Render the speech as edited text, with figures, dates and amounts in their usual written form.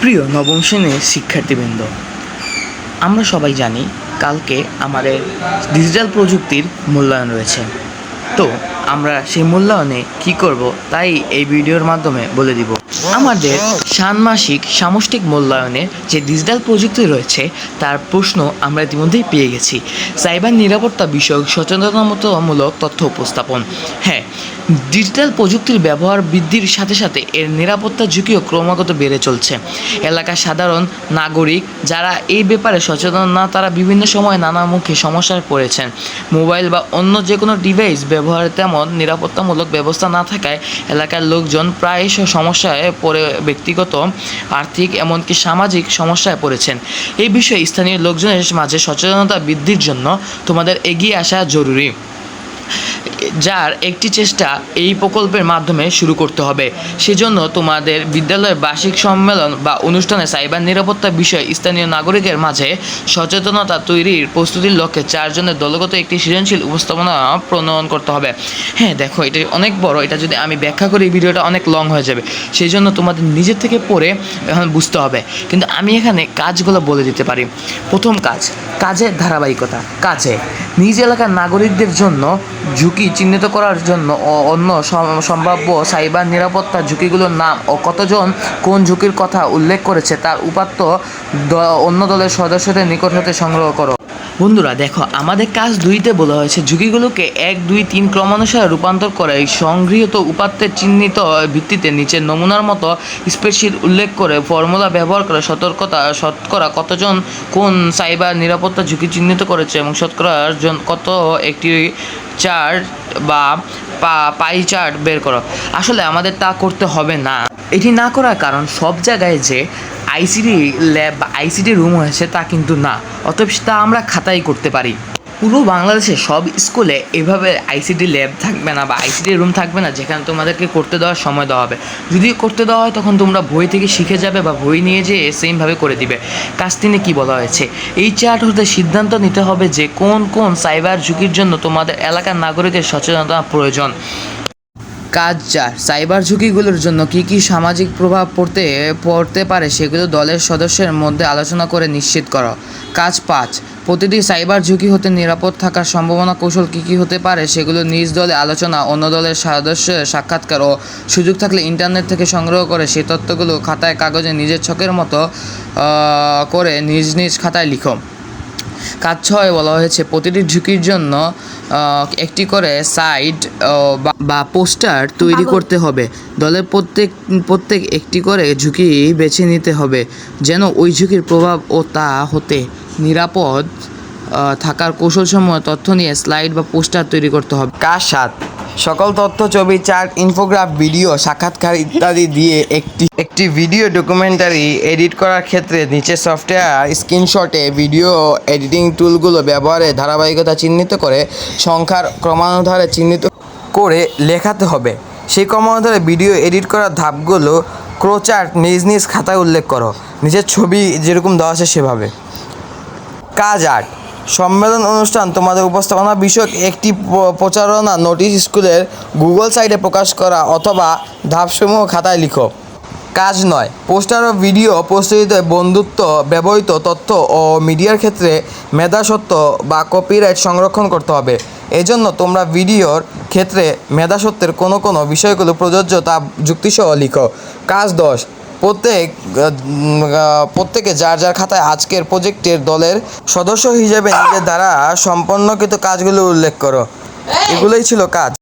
প্রিয় নবম শ্রেণীর শিক্ষার্থীবৃন্দ, আমরা সবাই জানি কালকে আমাদের ডিজিটাল প্রযুক্তির মূল্যায়ন রয়েছে। তো আমরা সেই মূল্যায়নে কি করব তাই এই ভিডিওর মাধ্যমে বলে দিব। আমাদের ষান্মাসিক সামষ্টিক মূল্যায়নে যে ডিজিটাল প্রযুক্তি রয়েছে তার প্রশ্ন আমরা ইতিমধ্যেই পেয়ে গেছি। সাইবার নিরাপত্তা বিষয়ক সচেতনতামূলক তথ্য উপস্থাপন। হ্যাঁ, ডিজিটাল প্রযুক্তির ব্যবহার বৃদ্ধির সাথে সাথে এর নিরাপত্তা ঝুঁকিও ক্রমাগত বেড়ে চলছে। এলাকার সাধারণ নাগরিক যারা এই ব্যাপারে সচেতন না, তারা বিভিন্ন সময় নানামুখী সমস্যায় পড়েছেন। মোবাইল বা অন্য যে কোনো ডিভাইস ব্যবহারে তেমন নিরাপত্তামূলক ব্যবস্থা না থাকায় এলাকার লোকজন প্রায়শই সমস্যায় পড়ে ব্যক্তিগত, আর্থিক এমনকি সামাজিক সমস্যায় পড়েছেন। এই বিষয়ে স্থানীয় লোকজনের মাঝে সচেতনতা বৃদ্ধির জন্য তোমাদের এগিয়ে আসা জরুরি, যার একটি চেষ্টা এই প্রকল্পের মাধ্যমে শুরু করতে হবে। সেজন্য তোমাদের বিদ্যালয়ের বার্ষিক সম্মেলন বা অনুষ্ঠানে সাইবার নিরাপত্তা বিষয়ে স্থানীয় নাগরিকের মাঝে সচেতনতা তৈরির প্রস্তুতির লক্ষ্যে 4 জনের দলগত একটি সৃজনশীল উপস্থাপনা প্রণয়ন করতে হবে। হ্যাঁ দেখো, এটা অনেক বড়, এটা যদি আমি ব্যাখ্যা করি ভিডিওটা অনেক লং হয়ে যাবে। সেই জন্য তোমাদের নিজের থেকে পড়ে এখন বুঝতে হবে, কিন্তু আমি এখানে কাজগুলো বলে দিতে পারি। প্রথম কাজের ধারাবাহিকতা। কাজে নিজ এলাকার নাগরিকদের জন্য ঝুঁকি চিহ্নিত করার জন্য অন্য সম্ভাব্য সাইবার নিরাপত্তা ঝুঁকিগুলোর নাম ও কতজন কোন ঝুঁকির কথা উল্লেখ করেছে তার উপাত্ত অন্য দলের সদস্যদের নিকট হতে সংগ্রহ করো। বন্ধুরা দেখো, আমাদের কাজ 2তে বলা হয়েছে ঝুঁকিগুলোকে 1, 2, 3 ক্রমানুসারে রূপান্তর করে সংগৃহীত উপাত্তের চিহ্নিত ভিত্তিতে নিচের নমুনার মতো স্প্রেডশিট উল্লেখ করে ফর্মুলা ব্যবহার করে শতকরা কতজন কোন সাইবার নিরাপত্তা ঝুঁকি চিহ্নিত করেছে এবং শতকরার কত একটি চার্ট বা পাই চার্ট বের করো। আসলে আমাদের তা করতে হবে না। এটি না করার কারণ সব জায়গায় যে আইসিটি ল্যাব বা আইসিটি রুম হয়েছে তা কিন্তু না, অতএব তা আমরা খাতায় করতে পারি। পুরো বাংলাদেশে সব স্কুলে এভাবে আইসিটি ল্যাব থাকবে না বা আইসিটি রুম থাকবে না যেখানে তোমাদেরকে করতে দেওয়ার সময় দেওয়া হবে। যদি করতে দেওয়া হয় তখন তোমরা বই থেকে শিখে যাবে বা বই নিয়ে যেয়ে সেমভাবে করে দিবে। কাজ 3-এ কী বলা হয়েছে, এই চার্ট হতে সিদ্ধান্ত নিতে হবে যে কোন কোন সাইবার ঝুঁকির জন্য তোমাদের এলাকার নাগরিকের সচেতনতা প্রয়োজন। কাজ 4, সাইবার ঝুঁকিগুলোর জন্য কী কী সামাজিক প্রভাব পড়তে পারে সেগুলো দলের সদস্যের মধ্যে আলোচনা করে নিশ্চিত করো। কাজ 5, প্রতিটি সাইবার ঝুঁকি হতে নিরাপদ থাকার সম্ভাবনা কৌশল কী কী হতে পারে সেগুলো নিজ দলে আলোচনা, অন্য দলের সদস্যের সাক্ষাৎকার ও সুযোগ থাকলে ইন্টারনেট থেকে সংগ্রহ করে সেই তথ্যগুলো খাতায় কাগজে নিজের ছকের মতো করে নিজ নিজ খাতায় লিখো। কাজ 6 বলা হয়েছে প্রতিটি ঝুঁকির জন্য একটি করে সাইট বা পোস্টার তৈরি করতে হবে। দলের প্রত্যেক একটি করে ঝুঁকি বেছে নিতে হবে যেন ওই ঝুঁকির প্রভাব ও তা হতে নিরাপদ থাকার কৌশলসমূহ তথ্য নিয়ে স্লাইড বা পোস্টার তৈরি করতে হবে। কাজ 7, সকল তথ্য, ছবি, চার্ট, ইনফোগ্রাফ, ভিডিও, সাক্ষাৎকার ইত্যাদি দিয়ে একটি ভিডিও ডকুমেন্টারি এডিট করার ক্ষেত্রে নিচের সফটওয়্যার স্ক্রিনশটে ভিডিও এডিটিং টুলগুলো ব্যবহারে ধারাবাহিকতা চিহ্নিত করে সংখ্যার ক্রমানুসারে চিহ্নিত করে লেখাতে হবে। সেই ক্রমানুসারে ভিডিও এডিট করার ধাপগুলো ক্রোচার্ট নিজ নিজ খাতায় উল্লেখ করো, নিচের ছবি যেরকম দেওয়া আছে সেভাবে। কাজ 8, সম্মেলন অনুষ্ঠান তোমাদের উপস্থাপনা বিষয়ক একটি প্রচারণা নোটিশ স্কুলের গুগল সাইটে প্রকাশ করা অথবা ধাপসমূহ খাতায় লিখো। কাজ 9, পোস্টার ও ভিডিও প্রস্তুতিতে বন্ধুত্ব ব্যবহৃত তথ্য ও মিডিয়ার ক্ষেত্রে মেধাস্বত্ব বা কপিরাইট সংরক্ষণ করতে হবে। এজন্য তোমরা ভিডিওর ক্ষেত্রে মেধাস্বত্বের কোনো বিষয়গুলো প্রযোজ্য তা যুক্তিসহ লিখো। কাজ 10, প্রত্যেকে যার যার খাতায় আজকের প্রজেক্টের দলের সদস্য হিসেবে নিজের দ্বারা সম্পন্নকৃত কাজগুলো উল্লেখ করো। এগুলোই ছিল কাজ।